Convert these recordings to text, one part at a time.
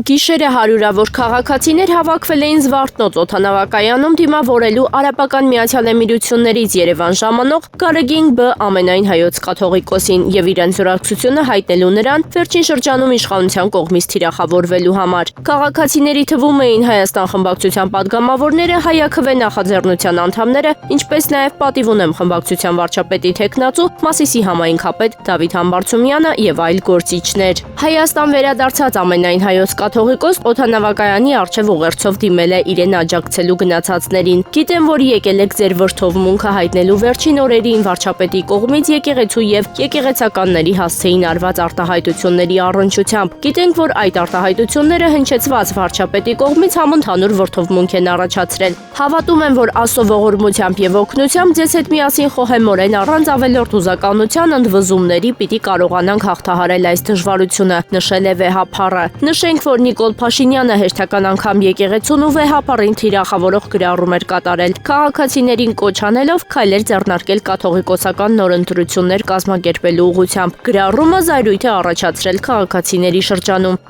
Գիշերը հարյուրավոր քաղաքացիներ հավաքվել էին Զվարթնոց օդանավակայանում դիմավորելու Արաբական Միացյալ Էմիրություններից Երևան ժամանող Գարեգին Բ. ամենայն հայոց կաթողիկոսին եւ իրենց ուրախությունը հայտնելու նրան վերջին շրջանում իշխանության կողմից թիրախավորվելու համար։ Քաղաքացիների թվում էին Հայաստան խմբակցության падգամավորները, Հայաքվե նախաձեռնության անդամները, ինչպես նաեւ պատիվ ունեմ խմբակցության վարչապետի թեկնածու Մասիսի համայնքապետ Դավիթ Համբարձումյանը եւ այլ գործիչներ։ Հայաստան վերադարձած ամենայն հայոց կաթողիկոս օդանավակայանի առջև ուղերձով դիմել է իրեն աջակցելու գնացածներին։ Գիտեմ, որ եկել եք ձեր վրդովմունքը հայտնելու վերջին օրերին վարչապետի կողմից եկեղեցու եւ եկեղեցականների հասցեին արված արտահայտությունների առնչությամբ։ Գիտենք, որ այդ արտահայտությունները հնչեցված վարչապետի կողմից համընդհանուր վրդովմունք են առաջացրել։ Հավատում եմ, որ Աստծո ողորմությամբ եւ օգնությամբ ձեզ հետ միասին խոհեմորեն առանց ավելորդ հուզականության ընդվզումների պիտի կարողանանք հաղթահարել այս դժվարությունը, նշել է վեհափառը։ Նշենք, որ Նիկոլ Փաշինյանը հերթական անգամ եկեղեցուն ու վեհապառին թիրախավորող գրառում էր կատարել, քաղաքացիներին կոչ անելով քայլեր ձեռնարկել կաթողիկոսական նոր ընտրություններ կազմակերպելու ուղղությամբ։ Գրառումը զայրույթ է առաջացրել քաղաքացիների շրջանում։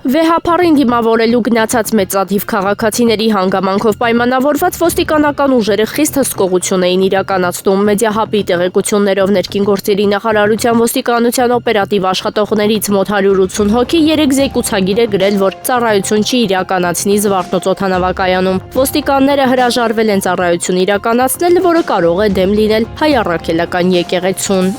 Վեհապառին դիմավորելու գնացած մեծաթիվ քաղաքացիների հանգամանքով պայմանավորված ոստիկանական ուժերը խիստ հսկողություն էին իրականացնում։ Մեդիահաբի տեղեկություններով ներքին գործերի նախարարության ոստիկանության օպերատիվ աշխատողներից մոտ 180 հոգի 3 զեկուցագիր է գրել, որ ծառայություն չի իրականացնի Զվարթնոց օդանավակայանում։ Ոստիկանները հրաժարվել են ծառայություն իրականացնել, որը կարող է դեմ լինել հայ առաքելական եկեղեցուն։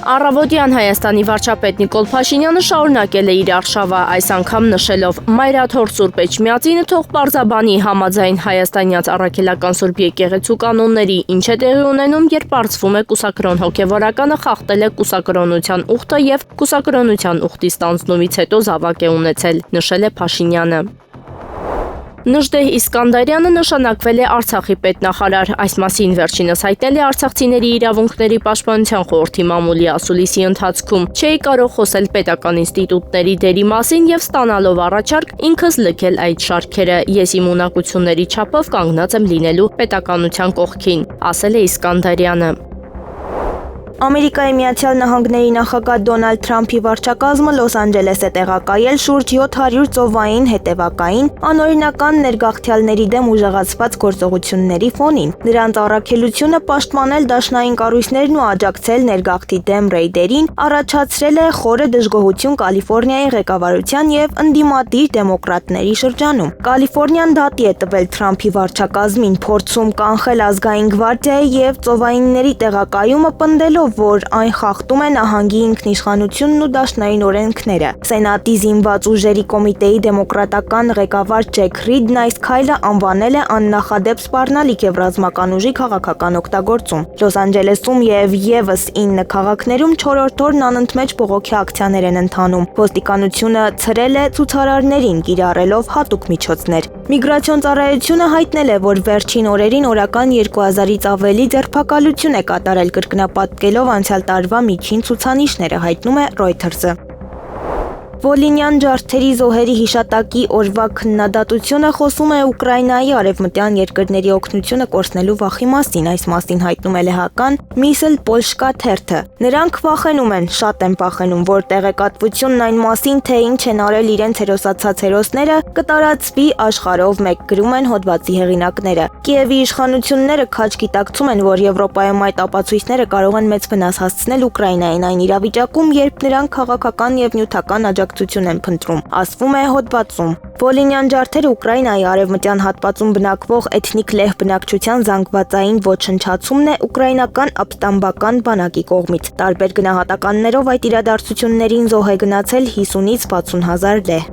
Առավոտյան Հայաստանի վարչապետ Նիկոլ Փաշինյանը շարունակել է իր արշավը, այս անգամ նշելով. «Մայրաթոր Սուրբ Էջմիածինը թող պարզաբանի համաձայն հայաստանյաց առաքելական Սուրբ եկեղեցու կանոնների, ինչ է տեղի ունենում, երբ պարզվում է կուսակրոն հոգևորականը խախտել է կուսակրոնության ուխտը եւ կուսակրոնության ուխտի ստանձնումից հետո զավակ է ունեցել», նշել է Փաշինյանը։ Նժդեհ Իսկանդարյանը նշանակվել է Արցախի պետնախարար, այս մասին վերջինս հայտնել է Արցախցիների իրավունքների պաշտպանության խորհրդի մամուլի ասուլիսի ընթացքում։ Չէի կարող խոսել պետական ինստիտուտների դերի մասին եւ ստանալով առաջարկ ինքս լքել այդ շարքերը, ես իմ ունակությունների չափով կանգնած եմ լինելու պետականության կողքին, ասել է Իսկանդարյանը։ Ամերիկայի Միացյալ Նահանգների նախագահ Դոնալդ Թրամփի վարչակազմը Լոս Անջելես է տեղակայել շուրջ 700 ծովային հետևակային անօրինական ներգաղթյալների դեմ ուժեղացված գործողությունների ֆոնին։ Նրանց առաքելությունը պաշտպանել դաշնային կառույցներն ու աջակցել ներգաղթի դեմ ռեյդերին առաջացրել է խորը դժգոհություն Կալիֆոռնիայի ղեկավարության եւ ընդդիմադիր դեմոկրատների շրջանում։ Կալիֆոռնիան դատի է տվել Թրամփի վարչակազմին, փորձում կանխել ազգային գվարդիայի եւ ծովայինների տեղակայումը պնդելով, որ այն խախտում է նահանգի ինքնիշխանությունն ու դաշնային օրենքները։ Սենատի զինված ուժերի կոմիտեի դեմոկրատական ղեկավար Ջեք Ռիդն այս քայլը անվանել է աննախադեպ սպառնալիք եւ ռազմական ուժի քաղաքական օգտագործում։ Լոս Անջելեսում եւ եւս 9 քաղաքներում 4-րդ օրն անընդմեջ բողոքի ակցիաներ են ընթանում։ Ոստիկանությունը ցրել է ցուցարարներին, կիրառելով հատուկ միջոցներ։ Միգրացիոն ծառայությունը հայտնել է, որ վերջին օրերին օրական 2000-ից ավելի ձերբակալություն է կատարել, կրկնապատկելով անցյալ տարվա միջին ցուցանիշները, հայտնում է Reuters-ը։ Վոլինյան ջարդերի զոհերի հիշատակի օրվա քննադատությունը խոսում է Ուկրաինայի արևմտյան երկրների օգնությունը կորցնելու վախի մասին, այս մասին հայտնում է լեհական Միսլ Պոլշկա թերթը։ Նրանք վախենում են, շատ են վախենում, որ տեղեկատվությունն այն մասին, թե ինչ են արել իրենց հերոսացած հերոսները, կտարածվի աշխարհով, մեկ գրում են հոդվածի հեղինակները։ Կիևի իշխանությունները քաջ գիտակցում են, որ Եվրոպայում այդ ապացույցները կարող են մեծ վնաս հասցնել Ուկրաինային այն իրավիճակում, երբ նրանք քաղաքական եւ նյութական աջակցություն են փնտրում, ասվում է հոդվածում։ Վոլինյան ջարդերը Ուկրաինայի արևմտյան հատվածում բնակվող էթնիկ լեհ բնակչության զանգվածային ոչնչացումն է ուկրաինական ապստամբական բանակի կողմից։ Տարբեր գնահատականներով այդ իրադարձություններին զոհ է գնացել 50-ից 60 հազար լեհ։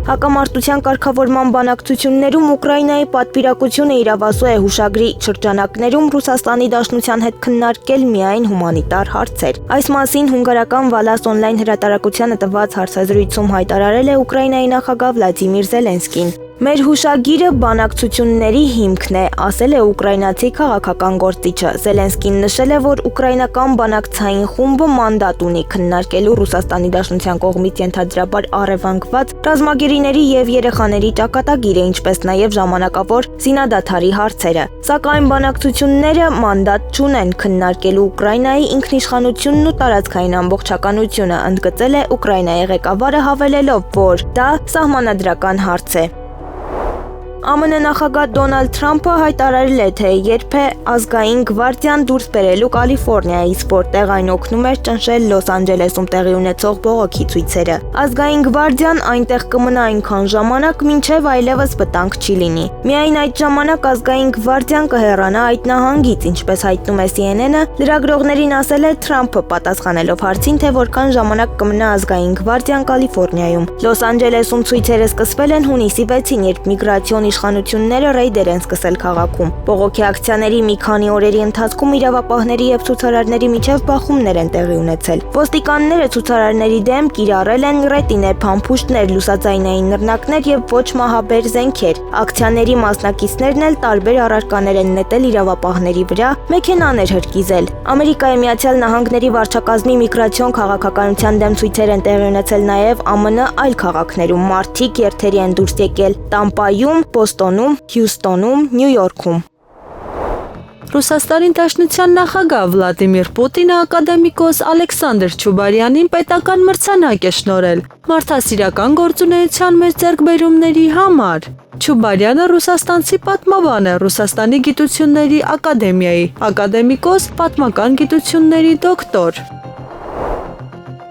Հակամարտության կարգավորման բանակցություններում Ուկրաինայի պատվիրակությունը իրավասու է հուշագրի շրջանակներում Ռուսաստանի Դաշնության հետ քննարկել միայն հումանիտար հարցեր։ Այս մասին հունգարական Վալաս օնլայն հրատարակությանը տված հարցազրույցում հայտարարել է Ուկրաինայի նախագահ Վլադիմիր Զելենսկին։ Մեր հուշագիրը բանակցությունների հիմքն է, ասել է ուկրաինացի քաղաքական գործիչը։ Զելենսկին նշել է, որ ուկրաինական բանակցային խումբը մանդատ ունի քննարկելու Ռուսաստանի Դաշնության կողմից ենթադրաբար առևանգված ռազմագերիների եւ երեխաների ճակատագիրը, ինչպես նաեւ ժամանակավոր զինադադարի հարցերը։ Սակայն բանակցությունները մանդատ չունեն քննարկելու Ուկրաինայի ինքնիշխանությունն ու տարածքային ամբողջականությունը, ընդգծել է Ուկրաինայի ղեկավարը, հավելելով, որ դա սահմանադրական հարց է։ ԱՄՆ նախագահ Դոնալդ Թրամփը հայտարարել է, թե երբ է ազգային գվարդիան դուրս բերելու Կալիֆոռնիայից, որտեղ այն օգնում էր ճնշել Լոս Անջելեսում տեղի ունեցող բողոքի ցույցերը։ Ազգային գվարդիան այնտեղ կմնա այնքան ժամանակ, մինչև այլևս վտանգ չի լինի։ Միայն այդ ժամանակ ազգային գվարդիան կհեռանա այդ նահանգից, ինչպես հայտնում է CNN-ը, լրագրողներին ասել է Թրամփը, պատասխանելով հարցին, թե որքան ժամանակ կմնա ազգային գվարդիան Կալիֆոռնիայում։ Լոս Անջելեսում ցույցերը սկսվել են հունիսի 6-ին, երբ միգրացիոն իշխանությունները ռեյդեր են սկսել քաղաքում։ Բողոքի ակցիաների մի քանի օրերի ընթացքում իրավապահների եւ ցուցարարների միջև բախումներ են տեղի ունեցել։ Ոստիկանները ցուցարարների դեմ կիրառել են ռետինե փամփուշտներ, լուսաձայնային նռնակներ եւ ոչ մահաբեր զենքեր։ Ակցիաների մասնակիցներն էլ տարբեր առարկաներ են նետել իրավապահների վրա, մեքենաներ հրկիզել։ Ամերիկայի Միացյալ Նահանգների վարչակազմի միգրացիոն քաղաքականության դեմ ցույցեր են տեղի ունեցել նաեւ ԱՄՆ այլ քաղաքներում։ Մարդիկ երթերի են դուրս եկել Տամպայում, Բոստոնում, Հյուստոնում, Նյու Յորքում։ Ռուսաստանի Դաշնության նախագահ Վլադիմիր Պուտինը ակադեմիկոս Ալեքսանդր Չուբարյանին պետական մրցանակ է շնորհել մարդասիրական գործունեության մեջ ձեռքբերումների համար։ Չուբարյանը ռուսաստանցի պատմաբան է, Ռուսաստանի գիտությունների ակադեմիայի ակադեմիկոս, պատմական գիտությունների դոկտոր։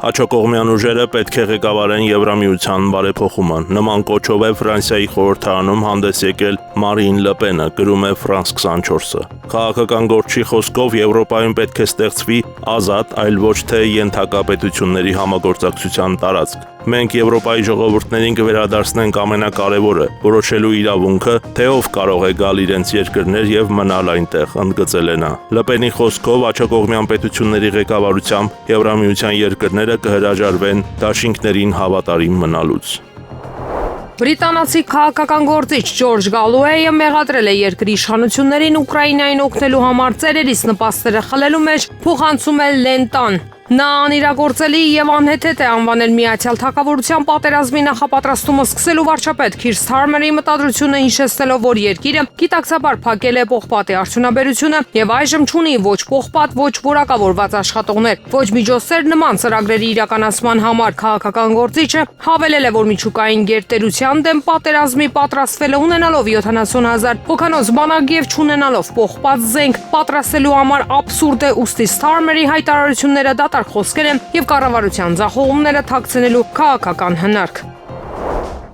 Աջակողմյան ուժերը պետք է ղեկավարեն Եվրամիության բարեփոխումը։ Նման կոչով է Ֆրանսիայի խորհրդարանում հանդես եկել Մարին Լը Պենը, գրում է France 24-ը։ Քաղաքական գործչի խոսքով Եվրոպայում պետք է ստեղծվի ազատ, այլ ոչ թե ենթակա պետությունների համագործակցության տարածք։ Մենք Եվրոպայի ժողովուրդներին կվերադարձնենք ամենակարևորը՝ որոշելու իրավունքը, թե ով կարող է գալ իրենց երկրներ եւ մնալ այնտեղ, ընդգծել է նա։ Լը Պենի խոսքով աջակողմյան պետությունների ղեկավարությամբ Եվրամիության երկրները կհրաժարվեն դաշինքներին հավատարիմ մնալուց։ Բրիտանացի քաղաքական գործիչ Ջորջ Գալուեյը մեղադրել է երկրի իշխանություններին Ուկրաինային օգնելու համար ծերերից նպաստերը խլելու մեջ փոխանցում է լենտան։ Նա անիրագործելի եւ անհեթեթ է անվանել Միացյալ Թագավորության պատերազմի նախապատրաստումը սկսելու վարչապետ Քիր Սթարմերի մտադրությունը, հիշեցնելով, որ երկիրը գիտակցաբար փակել է պողպատի արդյունաբերությունը եւ այժմ չունի ոչ պողպատ, ոչ որակավորված աշխատողներ, ոչ միջոցներ նման ծրագրերի իրականացման համար։ Քաղաքական գործիչը հավելել է, որ միջուկային գերտերության դեմ պատերազմի պատրաստվելը ունենալով 70,000 հոգանոց բանակ եւ չունենալով պողպատ զենք պատրաստելու համար աբսուրդ է, ուստի Սթարմերի հայտարարությունները խոսքեր են եւ կառավարության ձախողումները թաքցնելու քաղաքական հնարք։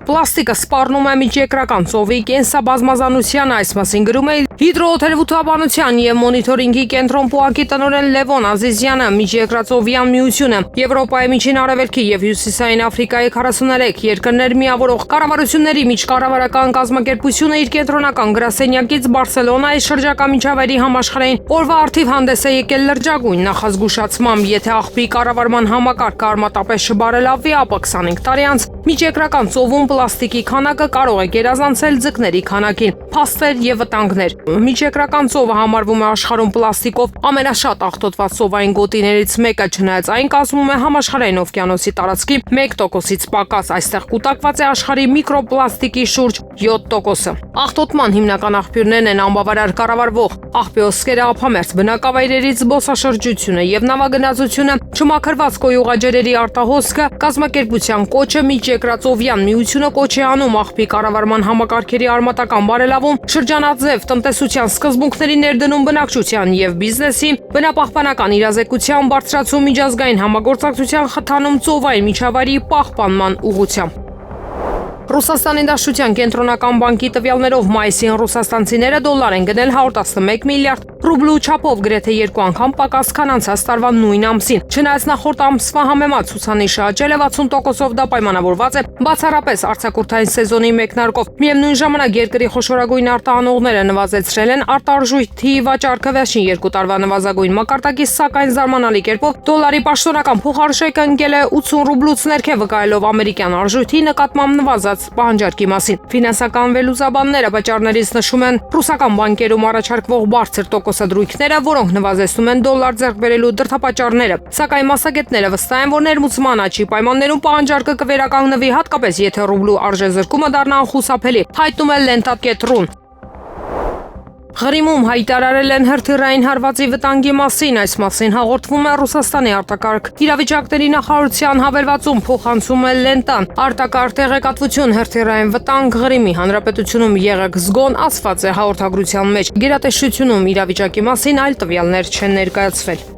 Պլաստիկը սպառնում է միջերկրական ծովի կենսաբազմազանության, այս մասին գրում է հիդրոթերապևտաբանության եւ մոնիթորինգի կենտրոն ՊՈԱԿ-ի տնօրեն Լևոն Ազիզյանը։ Միջերկրածովյան միությունը Եվրոպայի միջին արևելքի եւ հյուսիսային Աֆրիկայի 43 երկրներ միավորող կառավարությունների միջկառավարական կազմակերպությունը իր կենտրոնական գրասենյակից Բարսելոնայի շրջակա միջավայրի համաշխարհային օրվա արդիվ հանդես է եկել լրջագույն նախազգուշացմամբ, եթե աղբի կառավարման համակարգը արմատապես չբարելավի, ապա 25 տարի անց միջերկրական ծովում պլաստիկի քանակը կարող է գերազանցել ձկների քանակին, փաստեր եւ վտանգներ։ Միջերկրական ծովը համարվում է աշխարհում պլաստիկով ամենաշատ աղտոտված ծովային գոտիներից մեկը, չնայած այն կազմում է համաշխարհային օվկիանոսի տարածքի 1%-ից պակաս։ Այստեղ կուտակված է աշխարհի միկրոպլաստիկի շուրջ 7%-ը։ Աղտոտման հիմնական աղբյուրներն են անբավարար կառավարվող աղբյոսկերը, ափամերձ բնակավայրերից զբոսաշրջությունը եւ նավագնացությունը, չմաքրված կոյուղաջրերի արտահոսքը, կազմակերպության կոչը, միջերկրածովյան միությունը կոչ է անում աղբի կառավարման համակարգերի արմատական բարելավում, շրջանաձև տնտեսության սկզբունքների ներդնում բնակչության եւ բիզնեսի, բնապահպանական իրազեկության բարձրացում, միջազգային համագործակցության խթանում ծովային միջավայրի պահպանման ուղղությամբ։ Ռուսաստանի Դաշնության կենտրոնական բանկի տվյալներով մայիսին ռուսաստանցիները դոլար են գնել 111 միլիարդ ռուբլու չափով գրեթե 2 անգամ պակաս, քան անցած տարվա նույն ամսին։ Չնայած նախորդ ամսվա համեմատ ցուցանիշը աճել է 60%-ով, դա պայմանավորված է բացառապես արձակուրդային սեզոնի մեկնարկով։ Միևնույն ժամանակ երկրի խոշորագույն արտահանողները նվազեցրել են արտարժույթի վաճառքը վերջին 2 տարվա նվազագույն մակարդակից, սակայն զարմանալի կերպով դոլարի պաշտոնական փոխարժեքը ընկել է 80 ռուբլուց ներքև, վկայելով ամերիկյան արժույթի նկատմամբ նվազած պահանջարկի մասին։ Ֆինանսական վերլուծաբանները վաճառներից նշում են ռուսական բանկերում առաջարկվող բարձր տոկոսադրույքները, որոնք նվազեցնում են դոլար ձեռք բերելու դրդապատճառները։ Սակայն մասնագետները վստահ են, որ ներմուծման աճի պայմաններում պահանջարկը կվերականգնվի, հատկապես եթե ռուբլու արժեզրկումը դառնա անխուսափելի, հայտնում է Lenta.ru-ն։ Ղրիմում հայտարարել են հրթիռային հարվածի վտանգի մասին, այս մասին հաղորդվում է Ռուսաստանի արտակարգ իրավիճակների նախարարության հավելվածում, փոխանցում է Lenta-ն։ Արտակարգ տեղեկատվություն հրթիռային վտանգ Ղրիմի հանրապետությունում եղեք զգոն, ասված է հաղորդագրության մեջ։ Գերատեսչությունում իրավիճակի մասին այլ տվյալներ չեն ներկայացվել։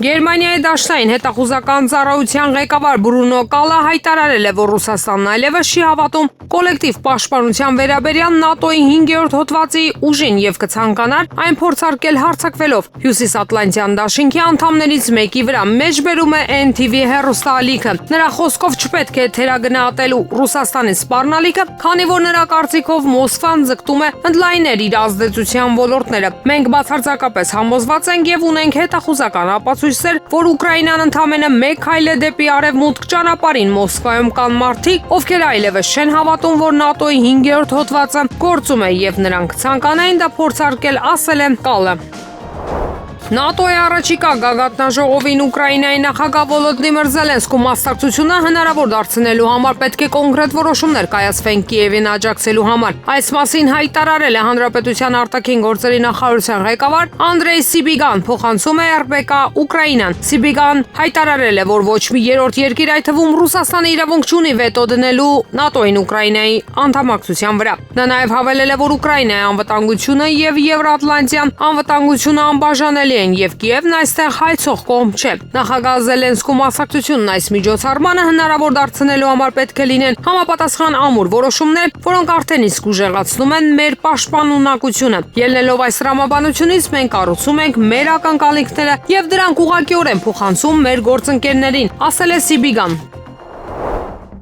Գերմանիայի դաշնային հետախուզական ծառայության ղեկավար Բրունո Կալը հայտարարել է, որ Ռուսաստանն այլևս չի հավատում կոլեկտիվ պաշտպանության վերաբերյալ ՆԱՏՕ-ի 5-րդ հոդվածի ուժին եւ կցանկանար այն փորձարկել հարձակվելով Հյուսիսատլանտյան դաշինքի անդամներից մեկի վրա, մեջբերում է NTV հեռուստաալիքը։ Նրա խոսքով չպետք է թերագնահատել Ռուսաստանի սպառնալիքը, քանի որ նրա կարծիքով Մոսկվան ձգտում է ընդլայնել իր ազդեցության ոլորտները։ Մենք բացարձակապես համոզված ենք եւ ունենք հետախուզական ապացույցներ, որ Ուկրաինան ընդամենը մեկ քայլ է դեպի արևմուտք ճանապարհին։ Մոսկվայում կան մարդիկ, ովքեր այլևս չեն հավատում, որ ՆԱՏՕ-ի 5-րդ հոդվածը գործում է եւ նրանք ցանկանային դա փորձարկել, ասել է Կալը։ ՆԱՏՕ-ի առաջիկա գագաթնաժողովին Ուկրաինայի նախագահ Վոլոդիմիր Զելենսկու մասնակցությունը հնարավոր դարձնելու համար պետք է կոնկրետ որոշումներ կայացվեն Կիևին աջակցելու համար։ Այս մասին հայտարարել է Հանրապետության արտաքին գործերի նախարարության ղեկավար Անդրեյ Սիբիգան, փոխանցում է RBK Ուկրաինան։ Սիբիգան հայտարարել է, որ ոչ մի երրորդ երկիր, այդ թվում Ռուսաստանը, իրավունք չունի վետո դնելու ՆԱՏՕ-ին Ուկրաինայի անդամակցության վրա։ Նա նաև հավելել է, որ Ուկրաինայի անվտանգությունը եւ Եվրոատլանտյան անվտանգությունը անբաժանելի եւ Կիևն այստեղ հայցող կողմ չէ։ Նախագահ Զելենսկու մասնակցությունն այս միջոցառմանը հնարավոր դարձնելու համար պետք է լինեն համապատասխան ամուր որոշումներ, որոնք արդեն իսկ ուժեղացնում են մեր պաշտպանունակությունը։ Ելնելով այս ռամաբանությունից մենք կառուցում ենք մեր ակնկալիքները եւ դրանք ուղղակիորեն փոխանցում մեր գործընկերներին, ասել է Սիբիգան։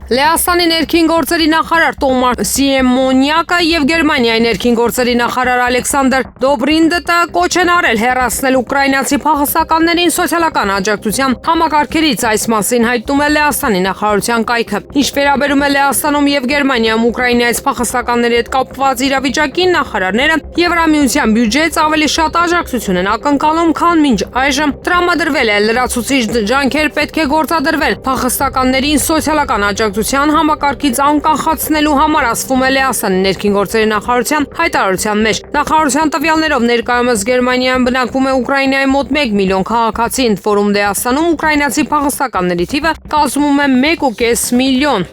Լեհաստանի ներքին գործերի նախարար Տոմաս Սիեմոնյակը եւ Գերմանիայի ներքին գործերի նախարար Ալեքսանդր Դոբրինդը կոչ են արել հեռացնել ուկրաինացի փախստականներին սոցիալական աջակցության համակարգերից։ Այս մասին հայտնում է Լեհաստանի նախարարության կայքը։ Ինչ վերաբերում է Լեհաստանում եւ Գերմանիայում Ուկրաինայից փախստականների հետ կապված իրավիճակին, նախարարները Եվրամիության բյուջեից ավելի շատ աջակցություն են ակնկալում, քան մինչ այժմ տրամադրվել է։ Լրացուցիչ ջանքեր պետք է գործադրվել փախստականներին սոցիալական աջակցության համակարգից անկախացնելու համար, ասվում է Լեհաստանի ներքին գործերի նախարարության հայտարարության մեջ։ Նախարարության տվյալներով ներկայումս Գերմանիայում բնակվում է Ուկրաինայի մոտ 1 միլիոն քաղաքացի, ընդ որում Լեհաստանում ուկրաինացի փախստականների թիվը կազմում է 1.5 միլիոն։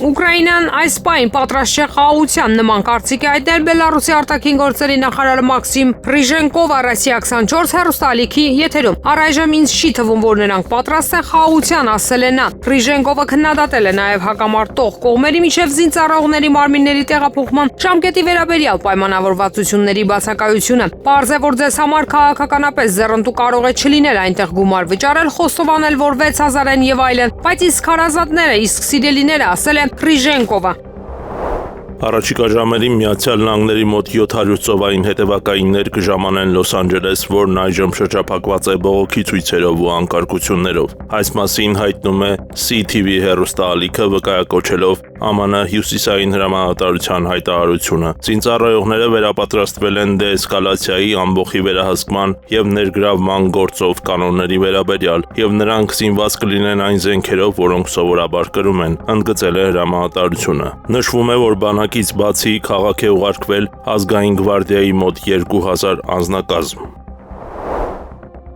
Ուկրաինան այս պահին պատրաստ չէ խաղաղության, նման կարծիք է հայտնել Բելարուսի արտաքին գործերի նախարար Մաքսիմ Պրիժենկովը Ռոսիա 24 հեռուստաալիքի եթերում։ Առայժմ ինձ չի թվում, որ նրանք պատրաստ են խաղաղության, ասել է նա։ Պրիժենկովը քննադատել է նաև հակամարտող կողմերի միջև զինծառայողների մարմինների տեղափոխման ժամկետի վերաբերյալ պայմանավորվածությունների բացակայությունը։ Պարզ է, որ ձեզ համար քաղաքականապես ձեռնտու կարող է չլինել այնտեղ գումար վճարել, խոստովանել, որ 6000 են եւ այլն, բայց իսկ հարազատները, իսկ սիրելիները, ասել է Պրիժենկովը։ Առաջիկա ժամերին Միացյալ Նահանգների մոտ 700 ծովային հետևակայիններ կժամանեն Լոս Անջելես, որն այժմ շրջափակված է բողոքի ցույցերով ու անկարգություններով։ Այս մասին հայտնում է CTV հեռուստաալիքը, վկայակոչելով ԱՄՆ հյուսիսային հրամանատարության հայտարարությունը։ Զինծառայողները վերապատրաստվել են դեէսկալացիայի, ամբոխի վերահսկման եւ ներգրավման գործով կանոնների վերաբերյալ, եւ նրանք զինված կլինեն այն զենքերով, որոնք սովորաբար կրում են, ընդգծել է հրամանատարությունը։ Նշվում է, որ բանակից բացի քաղաք է ուղարկվել ազգային գվարդիայի մոտ 2000 անձնակազմ։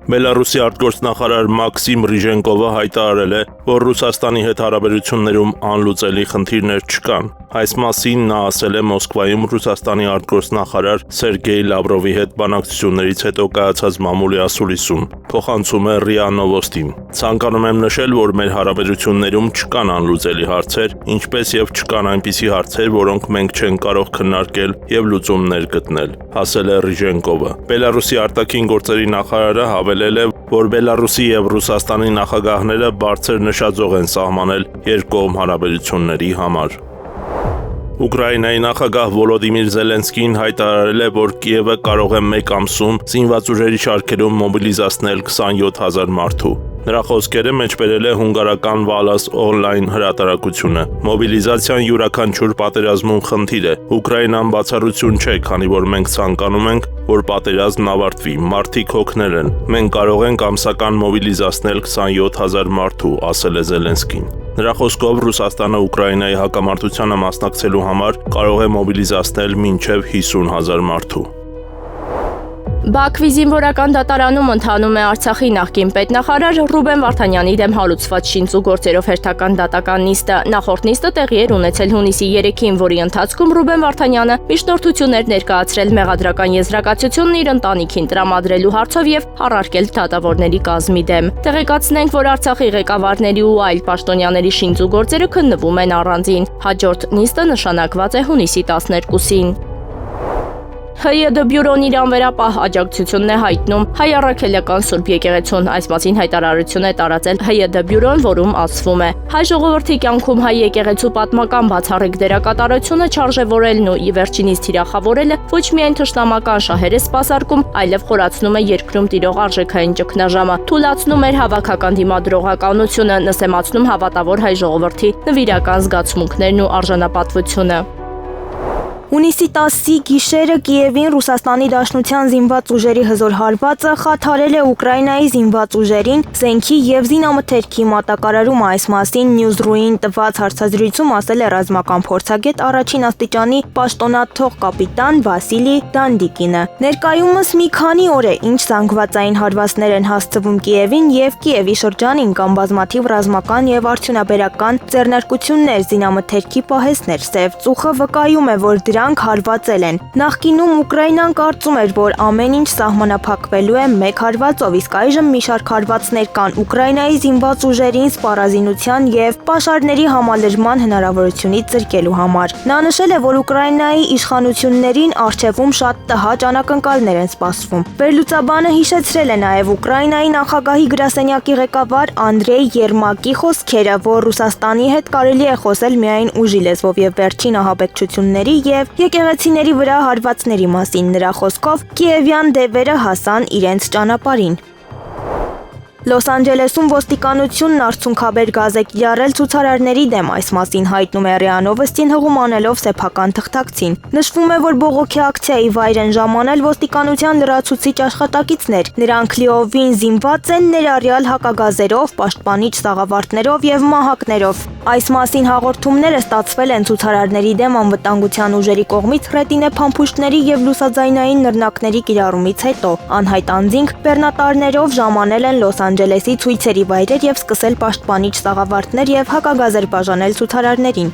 Բելարուսի արտգործնախարար Մաքսիմ Ռիժենկովը հայտարարել է, որ Ռուսաստանի հետ հարաբերություններում անլուծելի խնդիրներ չկան։ Այս մասին նա ասել է Մոսկվայում Ռուսաստանի արտգործնախարար Սերգեյ Լավրովի հետ բանակցություններից հետո կայացած մամուլի ասուլիսում, փոխանցում է ՌԻԱ Նովոստին։ Ցանկանում եմ նշել, որ մեր հարաբերություններում չկան անլուծելի հարցեր, ինչպես եւ չկան այնպիսի հարցեր, որոնք մենք չենք կարող քննարկել եւ լուծումներ գտնել, ասել է Ռիժենկովը։ Բելարուսի արտաքին գործերի նախարարը հավելել է, որ Բելարուսի եւ Ռուսաստանի նախագահները բարձր նշաձող են սահմանել երկկողմ հարաբերությունների համար։ Ուկրաինայի նախագահ Վոլոդիմիր Զելենսկին հայտարարել է, որ Կիևը կարող է մեկ ամսում զինված ուժերի շարքերում մոբիլիզացնել 27,000 մարդու։ Նրա խոսքերը մեջբերել է հունգարական Վալաս օնլայն հրատարակությունը։ Մոբիլիզացիան յուրաքանչյուր պատերազմում խնդիր է։ Ուկրաինան բացառություն չէ, քանի որ մենք ցանկանում ենք, որ պատերազմն ավարտվի, մարդիկ հոգնել են։ Մենք կարող ենք ամսական մոբիլիզացնել 27,000 մարդու, ասել է Զելենսկին։ Նրա խոսքով Ռուսաստանը Ուկրաինայի հակամարտությանը մասնակցելու համար կարող է մոբիլիզացնել մինչև 50,000 մարդու։ Բաքվի զինվորական դատարանում ընթանում է Արցախի նախկին պետնախարար Ռուբեն Վարդանյանի դեմ հարուցված շինծու գործերով հերթական դատական նիստը։ Նախորդ նիստը տեղի էր ունեցել հունիսի 3-ին, որի ընթացքում Ռուբեն Վարդանյանը միջնորդություններ ներկայացրել մեղադրական եզրակացությունն իր ընտանիքին տրամադրելու հարցով եւ առարկել դատավորների կազմի դեմ։ Տեղեկացնենք, որ Արցախի ղեկավարների ու այլ պաշտոնյաների շինծու գործերը քննվում են առանձին։ Հաջորդ նիստը նշանակված է հունիսի 12-ին։ ՀՅԴ բյուրոն իր անվերապահ աջակցությունն է հայտնում Հայ առաքելական Սուրբ եկեղեցուն։ Այս մասին հայտարարություն է տարածել ՀՅԴ բյուրոն, որում ասվում է. հայ ժողովրդի կյանքում հայ եկեղեցու պատմական բացառիկ դերակատարությունը չարժևորելն ու ի վերջինիս թիրախավորելը ոչ միայն թշնամական շահեր է սպասարկում, այլև խորացնում է երկրում տիրող արժեքային ճգնաժամը, թուլացնում էր հավաքական դիմադրողականությունը, նսեմացնում հավատավոր հայ ժողովրդի նվիրական զգացմունքներն ու արժանապատվությունը։ Հունիսի 10-ի գիշերը Կիևին Ռուսաստանի Դաշնության զինված ուժերի հզոր հարվածը խաթարել է Ուկրաինայի զինված ուժերին զենքի եւ զինամթերքի մատակարարումը։ Այս մասին Newsroom-ին տված հարցազրույցում ասել է ռազմական փորձագետ առաջին աստիճանի պաշտոնաթող կապիտան Վասիլի Դանդիկինը։ Ներկայումս մի քանի օր է, ինչ զանգվածային հարվածներ են հասցվում Կիևին եւ Կիևի շրջանին կամ բազմաթիվ ռազմական եւ արդյունաբերական ձեռնարկություններ, զինամթերքի պահեստներ։ Սև ծուխը վկայում է, որ դրանք հարվածել են։ Նախկինում Ուկրաինան կարծում էր, որ ամեն ինչ սահմանափակվելու է մեկ հարվածով, իսկ այժմ մի շարք հարվածներ կան Ուկրաինայի զինված ուժերին սպառազինության եւ պաշարների համալրման հնարավորությունից զրկելու համար։ Նա նշել է, որ Ուկրաինայի իշխանություններին առջևում շատ տհաճ անակնկալներ են սպասվում։ Վերլուծաբանը հիշեցրել է նաեւ Ուկրաինայի նախագահի գրասենյակի ղեկավար Անդրեյ Երմակի խոսքերը, որ Ռուսաստանի հետ կարելի է խոսել միայն ուժի լեզվով եւ վերջին ահաբեկչությունների եւ եկեղեցիների վրա հարվածների մասին։ Նրա խոսքով կիևյան դևերը հասան իրենց ճանապարհին։ Լոս Անջելեսում ոստիկանությունն արցունքաբեր գազ է կիրառել ցուցարարների դեմ։ Այս մասին հայտնում է ՌԻԱ Նովոստին հղում անելով սեփական թղթակցին։ Նշվում է, որ բողոքի ակցիայի վայր են ժամանել ոստիկանության լրացուցիչ աշխատակիցներ։ Նրանք լիովին զինված են, ներառյալ հակագազերով, պաշտպանիչ սաղավարտներով եւ մահակներով։ Այս մասին հաղորդումները ստացվել են ցուցարարների դեմ անվտանգության ուժերի կողմից հրետինե փամփուշտների եւ լուսաձայնային նռնակների կիրառումից հետո։ Անհայտ անձինք բեռնատարներով ժամանել են Լոս Անջելեսի ցույցերի վայրեր եւ սկսել պաշտպանիչ սաղավարտներ եւ հակագազեր բաժանել ցուցարարներին։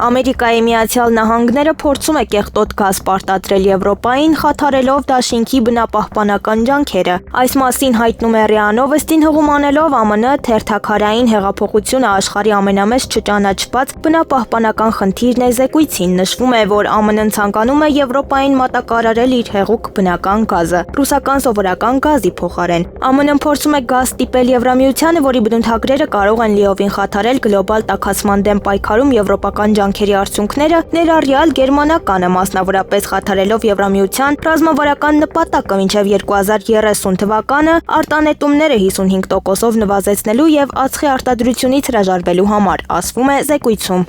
Ամերիկայի Միացյալ Նահանգները փորձում է կեղտոտ գազ պարտադրել Եվրոպային, խաթարելով դաշինքի բնապահպանական ջանքերը։ Այս մասին հայտնում է ՌԻԱ Նովոստին հղում անելով ԱՄՆ թերթաքարային հեղափոխությունը աշխարհի ամենամեծ չճանաչված բնապահպանական խնդիրն է զեկույցին։ Նշվում է, որ ԱՄՆ-ն ցանկանում է Եվրոպային մատակարարել իր հեղուկ բնական գազը ռուսական սովորական գազի փոխարեն։ ԱՄՆ-ն փորձում է գազ ստիպել Եվրամիությանը, որի բնութագրերը կարող են լիովին խաթարել գլոբալ տաքացման դեմ պայքարում եվրոպական ջանքերի արդյունքները, ներառյալ գերմանականը, մասնավորապես խաթարելով Եվրամիության ռազմավարական նպատակը մինչև 2030 թվականը արտանետումները 55%-ով նվազեցնելու եւ ածխի արտադրությունից հրաժարվելու համար, ասվում է զեկույցում։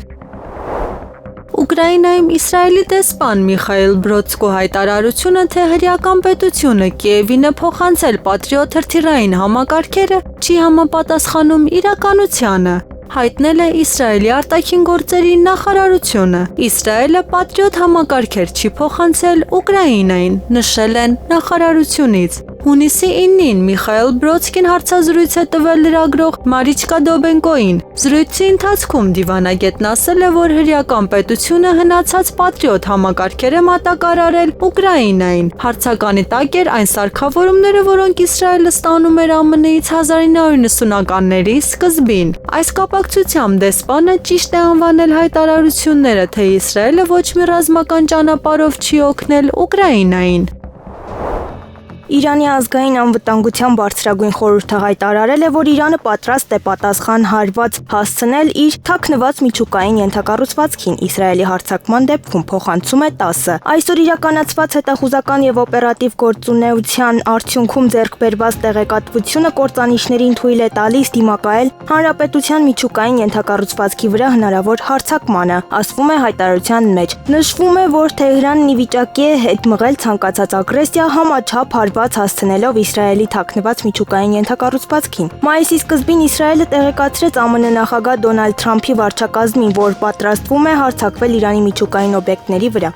Ուկրաինայում Իսրայելի դեսպան Միխայել Բրոդսկո հայտարարությունը, թե հրեական պետությունը Կիևին է փոխանցել պատրիոտ հրթիռային համակարգերը, չի համապատասխանում իրականությանը, հայտնել է Իսրայելի արտաքին գործերի նախարարությունը։ Իսրայելը պատրիոտ համակարգեր չի փոխանցել Ուկրաինային, նշել են նախարարությունից։ Հունիսի 9-ին Միխայել Բրոդսկին հարցազրույց է տվել լրագրող Մարիչկա Դոբենկոին։ Զրույցի ընթացքում դիվանագետն ասել է, որ հրեական պետությունը հնացած պատրիոտ համակարգեր է մատակարարել Ուկրաինային։ Հարցականի տակ էր այն սարքավորումները, որոնք Իսրայելը ստանում էր ԱՄՆ-ից 1990-ականների սկզբին։ Այս կապակցությամբ դեսպանը ճիշտ է անվանել հայտարարությունները, թե Իսրայելը ոչ մի ռազմական ճանապարհով չի օգնել Ուկրաինային։ Իրանի ազգային անվտանգության բարձրագույն խորհուրդը հայտարարել է, որ Իրանը պատրաստ է պատասխան հարված հասցնել իր թաքնված միջուկային ենթակառուցվածքին Իսրայելի հարձակման դեպքում, փոխանցում է ՏԱՍՍ-ը։ Այսօր իրականացված հետախուզական եւ օպերատիվ գործունեության արդյունքում ձեռք բերված տեղեկատվությունը կործանիչներին թույլ է տալիս դիմակայել հանրապետության միջուկային ենթակառուցվածքի վրա հնարավոր հարձակմանը, ասվում է հայտարարության մեջ։ Նշվում է, որ Թեհրանն ի վիճակի է հետ մղել ցանկացած ագրեսիա համաչափ հարված հասցնելով Իսրայելի թաքնված միջուկային ենթակառուցվածքին։ Մայիսի սկզբին Իսրայելը տեղեկացրեց ԱՄՆ նախագահ Դոնալդ Թրամփի վարչակազմին, որ պատրաստվում է հարձակվել Իրանի միջուկային օբյեկտների վրա։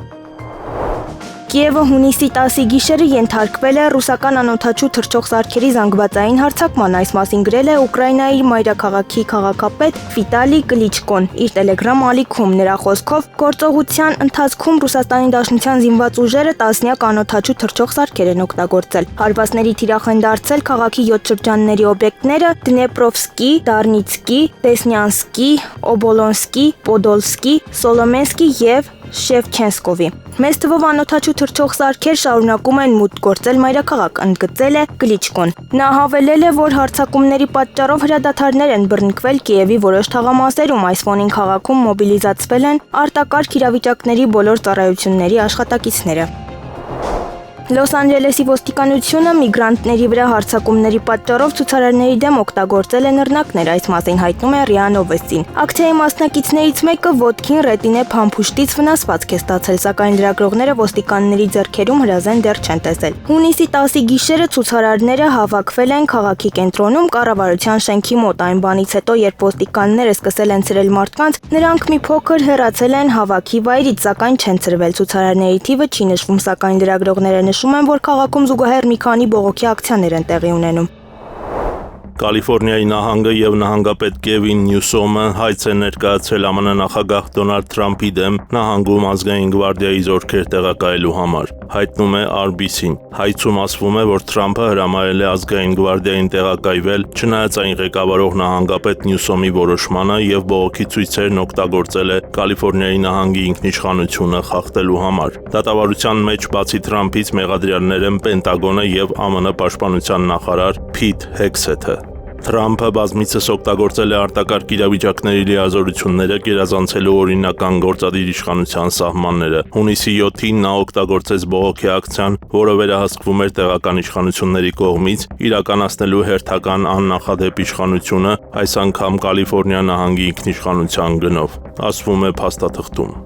Կիևը հունիսի 10-ի գիշերը ենթարկվել է ռուսական անօդաչու թռչող սարքերի զանգվածային հարձակման, այս մասին գրել է Ուկրաինայի մայրաքաղաքի քաղաքապետ Վիտալի Կլիչկոն իր Telegram ալիքում։ Նրա խոսքով գործողության ընթացքում Ռուսաստանի Դաշնության զինված ուժերը տասնյակ անօդաչու թռչող սարքեր են օգտագործել։ Հարվածների թիրախ են դարձել քաղաքի 7 շրջանների օբյեկտները՝ Դնեպրովսկի, Դարնիցկի, Տեսնյանսկի, Օբոլոնսկի, Պոդոլսկի, Սոլոմենսկի եւ Շևչենսկովի։ Մեծ թվով անօդաչու թռչող սարքեր շարունակում են մուտք գործել մայրաքաղաք, ընդգծել է Կլիչկոն։ Նա հավելել է, որ հարձակումների պատճառով հրադադարներ են բռնկվել Կիևի որոշ թաղամասերում, այս ֆոնին քաղաքում մոբիլիզացվել են արտակարգ իրավիճակների բոլոր ծառայությունների աշխատակիցները։ Լոս Անջելեսի ոստիկանությունը միգրանտների վրա հարձակումների պատճառով ցուցարարների դեմ օգտագործել է նռնակներ, այս մասին հայտնում է ՌԻԱ Նովոստին։ Ակցիայի մասնակիցներից մեկը ոտքին ռետինե փամփուշտից վնասվածք է ստացել, սակայն լրագրողները ոստիկանների ձեռքերում հրազեն դեռ չեն տեսել։ Հունիսի 10-ի գիշերը ցուցարարները հավաքվել են քաղաքի կենտրոնում կառավարության շենքի մոտ, այն բանից հետո, երբ ոստիկանները սկսել են ցրել մարդկանց, նրանք մի փոքր հեռացել են հավաքի վայրից, սակայն չեն ցրվել։ Ցուցարարների թիվը չի նշվում, սակայն լրագրողները նշում են, որ քաղաքում զուգահեռ մի քանի բողոքի ակցիաներ են տեղի ունենում։ Կալիֆոռնիայի նահանգը եւ նահանգապետ Կևին Նյուսոմը հայց են ներկայացրել ԱՄՆ նախագահ Դոնալդ Թրամփի դեմ նահանգում ազգային գվարդիայի զորքեր տեղակայելու համար, հայտնում է RBC-ն։ Հայցում ասվում է, որ Թրամփը հրամայել է ազգային գվարդիային տեղակայվել, չնայած այն ղեկավարող նահանգապետ Նյուսոմի որոշմանը եւ բողոքի ցույցերն օգտագործել է Կալիֆոռնիայի նահանգի ինքնիշխանությունը խախտելու համար։ Դատավարության մեջ բացի Թրամփից մեղադրյալներ են Պենտագոնը եւ ԱՄՆ պաշտպանության նախարար Փիթ Հեքսեթը։ Թրամփը բազմիցս օգտագործել է արտակարգ իրավիճակների լիազորությունները գերազանցելու օրինական գործադիր իշխանության սահմանները։ Հունիսի 7-ին նա օգտագործեց բողոքի ակցիան, որը վերահսկվում էր տեղական իշխանությունների կողմից, իրականացնելու հերթական աննախադեպ իշխանությունը, այս անգամ Կալիֆոռնիա նահանգի ինքնիշխանության գնով, ասվում է փաստաթղթում։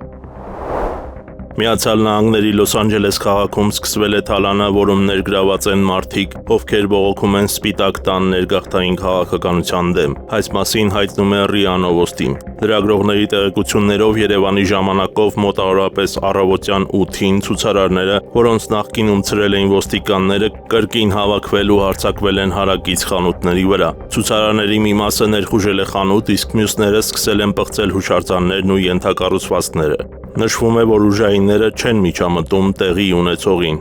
Միացյալ Նահանգների Լոս Անջելես քաղաքում սկսվել է թալանը, որում ներգրաված են մարդիկ, ովքեր բողոքում են Սպիտակ տան ներգաղթային քաղաքականության դեմ։ Այս մասին հայտնում է ՌԻԱ Նովոստին։ Լրագրողների տեղեկություններով Երևանի ժամանակով մոտավորապես առավոտյան 8-ին ցուցարարները, որոնց նախկինում ցրել էին ոստիկանները, կրկին հավաքվել ու հարձակվել են հարակից խանութների վրա։ Ցուցարարների մի մասը ներխուժել է խանութ, իսկ մյուսները սկսել են պղծել հուշարձաններն ու ենթակառուցվածքները։ Նշվում է, որ ուժայինները չեն միջամտում տեղի ունեցողին։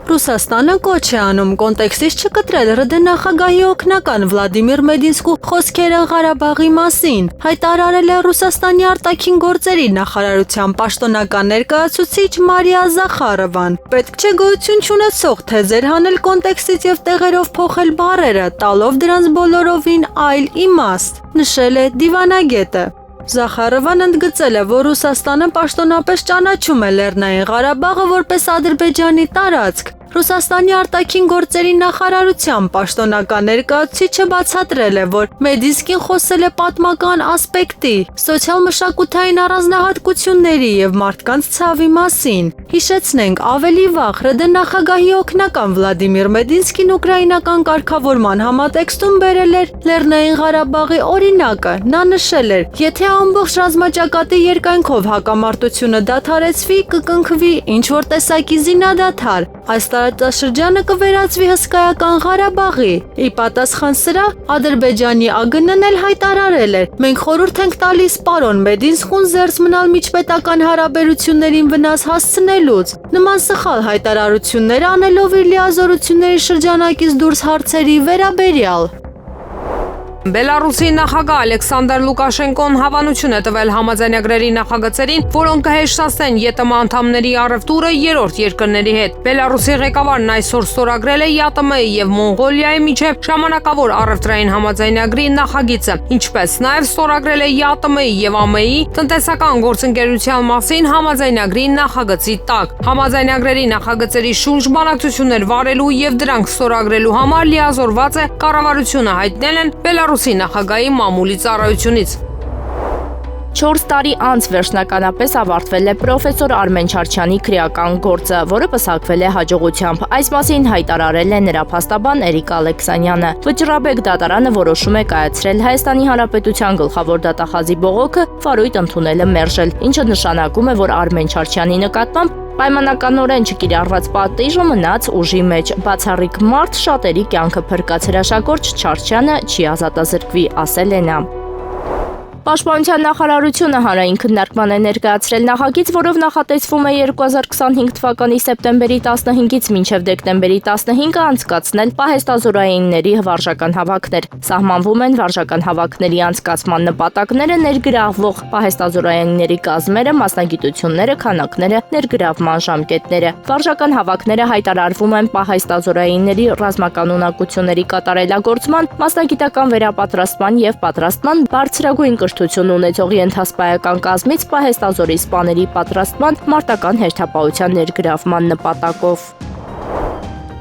Ռուսաստանը կոչ է անում կոնտեքստից չկտրել ՌԴ նախագահի օգնական Վլադիմիր Մեդինսկու խոսքերը Ղարաբաղի մասին, հայտարարել է Ռուսաստանի արտաքին գործերի նախարարության պաշտոնական ներկայացուցիչ Մարիա Զախարովան։ Պետք չէ գոյություն չունեցող թեզեր հանել կոնտեքստից եւ տեղերով փոխել բառերը, տալով դրանց բոլորովին այլ իմաստ, նշել է դիվանագետը։ Զախարովան ընդգծել է, որ Ռուսաստանը պաշտոնապես ճանաչում է Լեռնային Ղարաբաղը որպես Ադրբեջանի տարածք։ Ռուսաստանի արտաքին գործերի նախարարության պաշտոնական ներկայացուցիչը բացատրել է, որ Մեդինսկին խոսել է պատմական ասպեկտի, սոցիալ-մշակութային առանձնահատկությունների եւ մարդկանց ցավի մասին։ Հիշեցնենք, ավելի վաղ ՌԴ նախագահի օգնական Վլադիմիր Մեդինսկին ուկրաինական կարգավորման համատեքստում բերել էր Լեռնային Ղարաբաղի օրինակը։ Նա նշել էր, եթե ամբողջ ռազմաճակատի երկայնքով հակամարտությունը դադարեցվի, կկնքվի ինչ-որ տեսակի զինադադար։ Այս տարածաշրջանը կվերածվի հսկայական Ղարաբաղի։ Ի պատասխան սրա, Ադրբեջանի ԱԳՆ-ն էլ հայտարարել է. «Մենք խորհուրդ ենք տալիս պարոն Մեդինսխուն զերծ մնալ միջպետական հարաբերություններին վնաս հասցնելուց»։ Նման սխալ հայտարարություններ անելով իր լիազորությունների շրջանակից դուրս հարցերի վերաբերյալ։ Բելարուսի նախագահ Ալեքսանդր Լուկաշենկոն հավանություն է տվել համաձայնագրերի նախագծերին, որոնք կհեշտացնեն ԵՏՄ անդամների առևտուրը երրորդ երկրների հետ։ Բելարուսի ղեկավարն այսօր ստորագրել է ԵԱՏՄ-ի եւ Մոնղոլիայի միջև ժամանակավոր առևտրային համաձայնագրի նախագիծը, ինչպես նաեւ ստորագրել է ԵԱՏՄ-ի եւ ԱՄԷ-ի տնտեսական գործընկերության մասին համաձայնագրի նախագծի տակ։ Համաձայնագրերի նախագծերի շուրջ բանակցություններ վարելու եւ դրանք ստորագրելու համար լիազորված է կառավարությունը, հայտնել են Բելարուսի նախագահի մամուլի ծառայությունից։ 4 տարի անց վերջնականապես ավարտվել է պրոֆեսոր Արմեն Չարչյանի քրեական գործը, որը պսակվել է հաջողությամբ։ Այս մասին հայտարարել է նրա փաստաբան Էրիկ Ալեքսանյանը։ Վճռաբեկ դատարանը որոշում է կայացրել Հայաստանի Հանրապետության գլխավոր դատախազի բողոքը վարույթ ընդունելը մերժել, ինչը նշանակում է, որ Արմեն Չարչյանի նկատմամբ պայմանականորեն չկիրառված պատիժը մնաց ուժի մեջ։ Բացառիկ մարդ շատերի կյանքը փրկած հրաշագործ Չարչյանը չի ազատազրկվի, ասել է նա։ Պաշտպանության նախարարությունը հանրային քննարկման է ներկայացրել նախագիծ, որով նախատեսվում է 2025 թվականի սեպտեմբերի 15-ից մինչև դեկտեմբերի 15-ը անցկացնել պահեստազորայինների վարժական հավաքներ։ Սահմանվում են վարժական հավաքների անցկացման նպատակները, ներգրավվող պահեստազորայինների կազմերը, մասնագիտությունները, քանակները, ներգրավման ժամկետները։ Վարժական հավաքները հայտարարվում են պահեստազորայինների ռազմականունակությունների կատարելագործման, մասնագիտական վերապատրաստման եւ պատրաստման բարձրագույն կրթություն ունեցող ենթասպայական կազմից պահեստազորի սպաների պատրաստման մարտական հերթապահության ներգրավման նպատակով։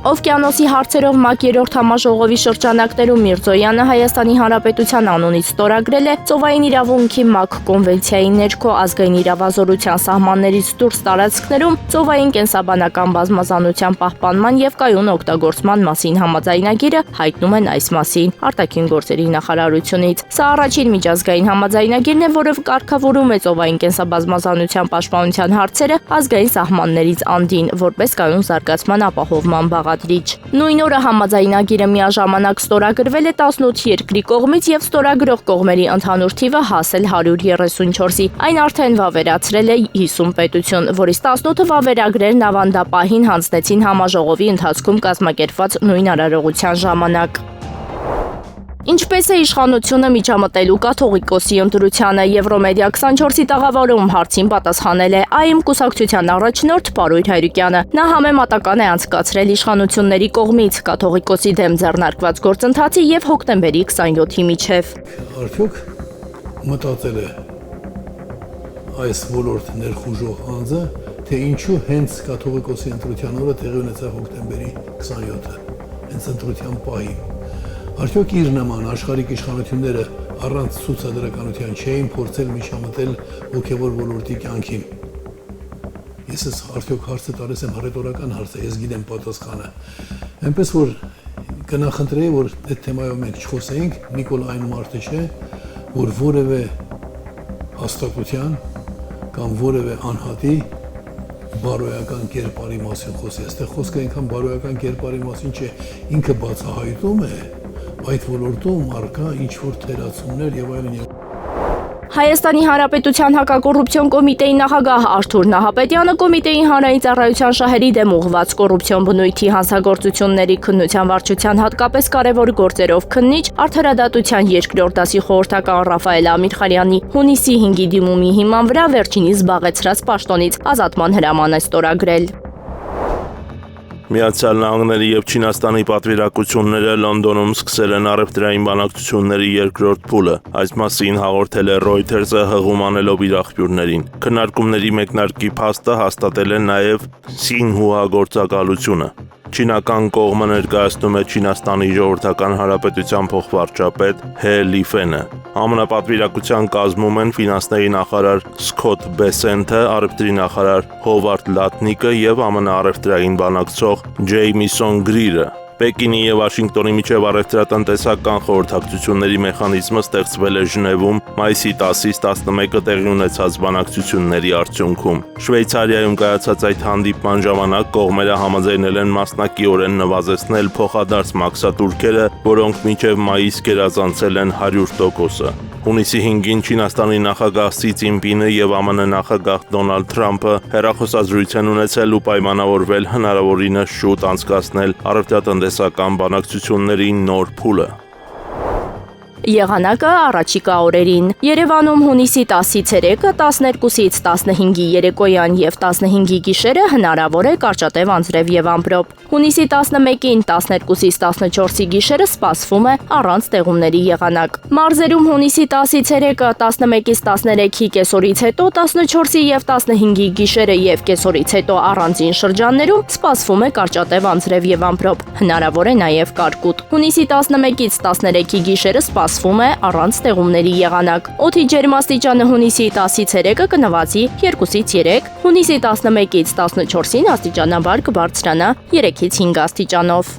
Օվկիանոսի հարցերով ՄԱԿ 3-րդ համաժողովի շրջանակներում Միրզոյանը Հայաստանի Հանրապետության անունից ստորագրել է ծովային իրավունքի ՄԱԿ կոնվենցիայի ներքո ազգային իրավազորության սահմաններից դուրս տարածքներում ծովային կենսաբանական բազմազանության պահպանման եւ կայուն օգտագործման մասին համաձայնագիրը, հայտնում են այս մասին արտաքին գործերի նախարարությունից։ Սա առաջին միջազգային համաձայնագիրն է, որով կարգավորում է ծովային կենսաբազմազանության պաշտպանության հարցերը ազգային սահմաններից անդին, որպես կայուն զարգացման ապահովման Նույն օրը համաձայնագիրը միաժամանակ ստորագրվել է 18 երկրի կողմից եւ ստորագրող կողմերի ընդհանուր թիվը հասել 134-ի։ Այն արդեն վավերացրել է 50 պետություն, որից 18 վավերագրերն ավանդապահին հանձնեցին համաժողովի ընթացքում կազմակերպված նույն արարողության ժամանակ։ Ինչպես է իշխանությունը միջամտելու կաթողիկոսի ընտրությանը, Եվրոմեդիա 24-ի տաղավարում հարցին պատասխանել է ԱԻՄ կուսակցության առաջնորդ Պարույր Հայրիկյանը։ Նա համեմատական է անցկացրել իշխանությունների կողմից կաթողիկոսի դեմ ձեռնարկված գործընթացի եւ հոկտեմբերի 27-ի միջև։ Արդյոք մտածել է այս ոլորտ ներխուժող անձը, թե ինչու հենց կաթողիկոսի ընտրության օրը տեղի ունեցավ հոկտեմբերի 27-ը, հենց ընտրության պահին։ Արդյոք իր նման աշխարհիկ իշխանությունները առանց ցուցադրականության չէին փորձել միջամտել հոգևոր ոլորտի կյանքին։ Ես արդյոք հարցը տալիս եմ հռետորական հարց է, ես գիտեմ պատասխանը։ Այնպես որ կնախընտրեի, որ այդ թեմայով մենք չխոսեինք, Նիկոլ այն մարդը չէ, որ որևէ հաստատության կամ որևէ անհատի բարոյական կերպարի մասին խոսի։ Այստեղ խոսքը այնքան բարոյական կերպարի մասին չէ, ինքը բացահայտում է այդ ոլորտում առկա ինչ-որ թերացումներ եւ այլն։ Հայաստանի Հանրապետության հակակոռուպցիոն կոմիտեի նախագահ Արթուր Նահապետյանը կոմիտեի հանրային ծառայության շահերի դեմ ուղղված կոռուպցիոն բնույթի հանցագործությունների քննության վարչության հատկապես կարևոր գործերով քննիչ արդարադատության երկրորդ դասի խորհրդական Ռաֆայել Ամիրխանյանի հունիսի 5-ի դիմումի հիման վրա վերջինիս զբաղեցրած պաշտոնից ազատման հրաման է ստորագրել։ Միացյալ Նահանգների եւ Չինաստանի պատվիրակությունները Լոնդոնում սկսել են առևտրային բանակցությունների երկրորդ փուլը։ Այս մասին հաղորդել է Reuters-ը հղում անելով իր աղբյուրներին։ Քննարկումների մեկնարկի փաստը հաստատել է նաեւ Սինհուա գործակալությունը։ Չինական կողմը ներկայացնում է Չինաստանի Ժողովրդական Հանրապետության փոխվարչապետ Հե Լիֆենը։ ԱՄՆ պատվիրակության կազմում են ֆինանսների նախարար Սքոթ Բեսենթը, առևտրի նախարար Հովարդ Լատնիկը եւ ԱՄՆ առևտրային բանակցող Ջեյմիսոն Գրիրը։ Պեկինի եւ Վաշինգտոնի միջև առևտրատնտեսական խորհրդակցությունների մեխանիզմը ստեղծվել է Ժնևում մայիսի 10-ից 11-ը տեղի ունեցած բանակցությունների արդյունքում։ Շվեյցարիայում կայացած այդ հանդիպման ժամանակ կողմերը համաձայնել են մասնակիորեն նվազեցնել փոխադարձ մաքսատուրքերը, որոնք մինչև մայիս գերազանցել են 100%-ը։ Հունիսի 5-ին Չինաստանի նախագահ Սի Ցինպինը եւ ԱՄՆ նախագահ Դոնալդ Թրամփը հեռախոսազրույց են ունեցել ու պայմանավորվել հնարավորինս շուտ անցկացնել առևտրատնտեսական բանակցությունների նոր փուլը։ Եղանակը առաջիկա օրերին։ Երևանում հունիսի 10-ից 3-ը, 12-ից 15-ի երեկոյան եւ 15-ի գիշերը հնարավոր է կարճատև անձրև եւ ամպրոպ։ Հունիսի 11-ին, 12-ից 14-ի գիշերը սպասվում է առանց տեղումների եղանակ։ Մարզերում հունիսի 10-ից 3-ը, 11-ից 13-ի կեսօրից հետո, 14-ի եւ 15-ի գիշերը եւ կեսօրից հետո առանձին շրջաններում սպասվում է կարճատև անձրև եւ ամպրոպ։ Հնարավոր է նաեւ կարկուտ։ Հունիսի 11-ից 13-ի գիշերը սպասվում է առանց տեղումների եղանակ։ Օդի ջերմաստիճանը հունիսի 10-ից 3-ը կնվազի 2-ից 3, հունիսի 11-ից 14-ին աստիճանաբար կբարձրանա 3-ից 5 աստիճանով։